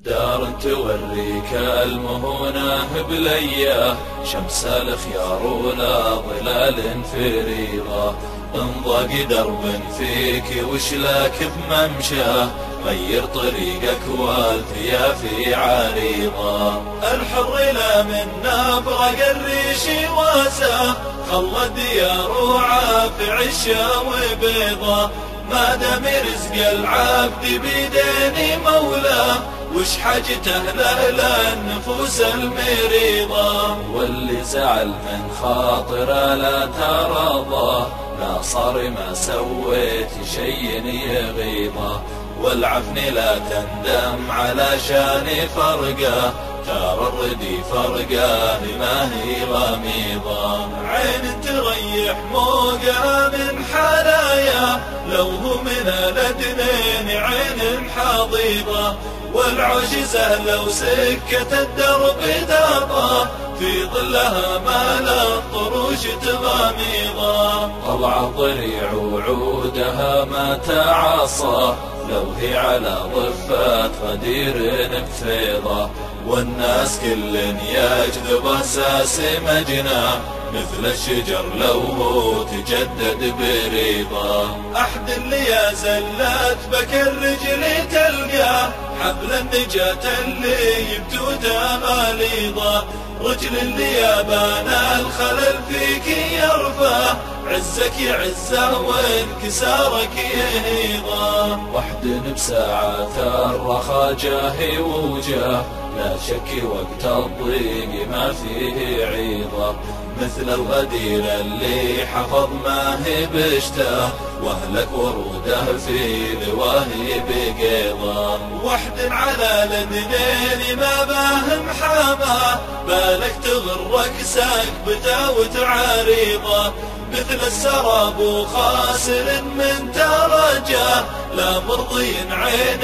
دار توريك المهونة بلية، شمس الخيار ولا ظلال فريضة. انضاق درب فيك وشلاك بممشاه، غير طريقك والثيافي عريضة. الحر لا من نبرق الريش واساه، خلى الديار وعاف عشا وبيضة. ما دام رزق العبد بيدين مولاه، وش حاجته له النفوس المريضة. واللي زعل من خاطره لا ترضى، لا صار ما سويت شيء يغيظه. والعفن لا تندم علشان فرقه، ترى الردي فرقه ما هي غميضة. عين تريح موقع من حلايا، لو هو من الاثنين عين حضيضة. والعجزة لو سكت الدرب دابة، في ظلها ما لا الطروش تغاميضة. طلع الضريع وعودها ما تعصى، لو هي على ضفة غدير بفيضة. والناس كل يجذب اساس مجناه، مثل الشجر لو هو تجدد بريضة. أحد اللي يا زلت بك الرجل تلقاه، حبل النجاة اللي يبتوته غليظة. رجل اللي يابان الخلل فيك يرفع، عزك يعزه وانكسارك يهيضه. وحد بساعات الرخا جاهي وجاه، لا شك وقت الضيق ما فيه عيضة. مثل الغدير اللي حفظ ما هي بشتاه، واهلك وروده في لواهي بقيضة. وحد على الاثنين ما باهم حاماه، بالك تغرك سكبته وتعاريضه. مثل السراب وخاسر من ترجاه، لا مرضي عين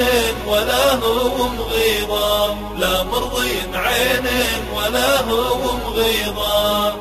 ولا هو مغيظة. لا مرضي عين ولا هو مغيظة.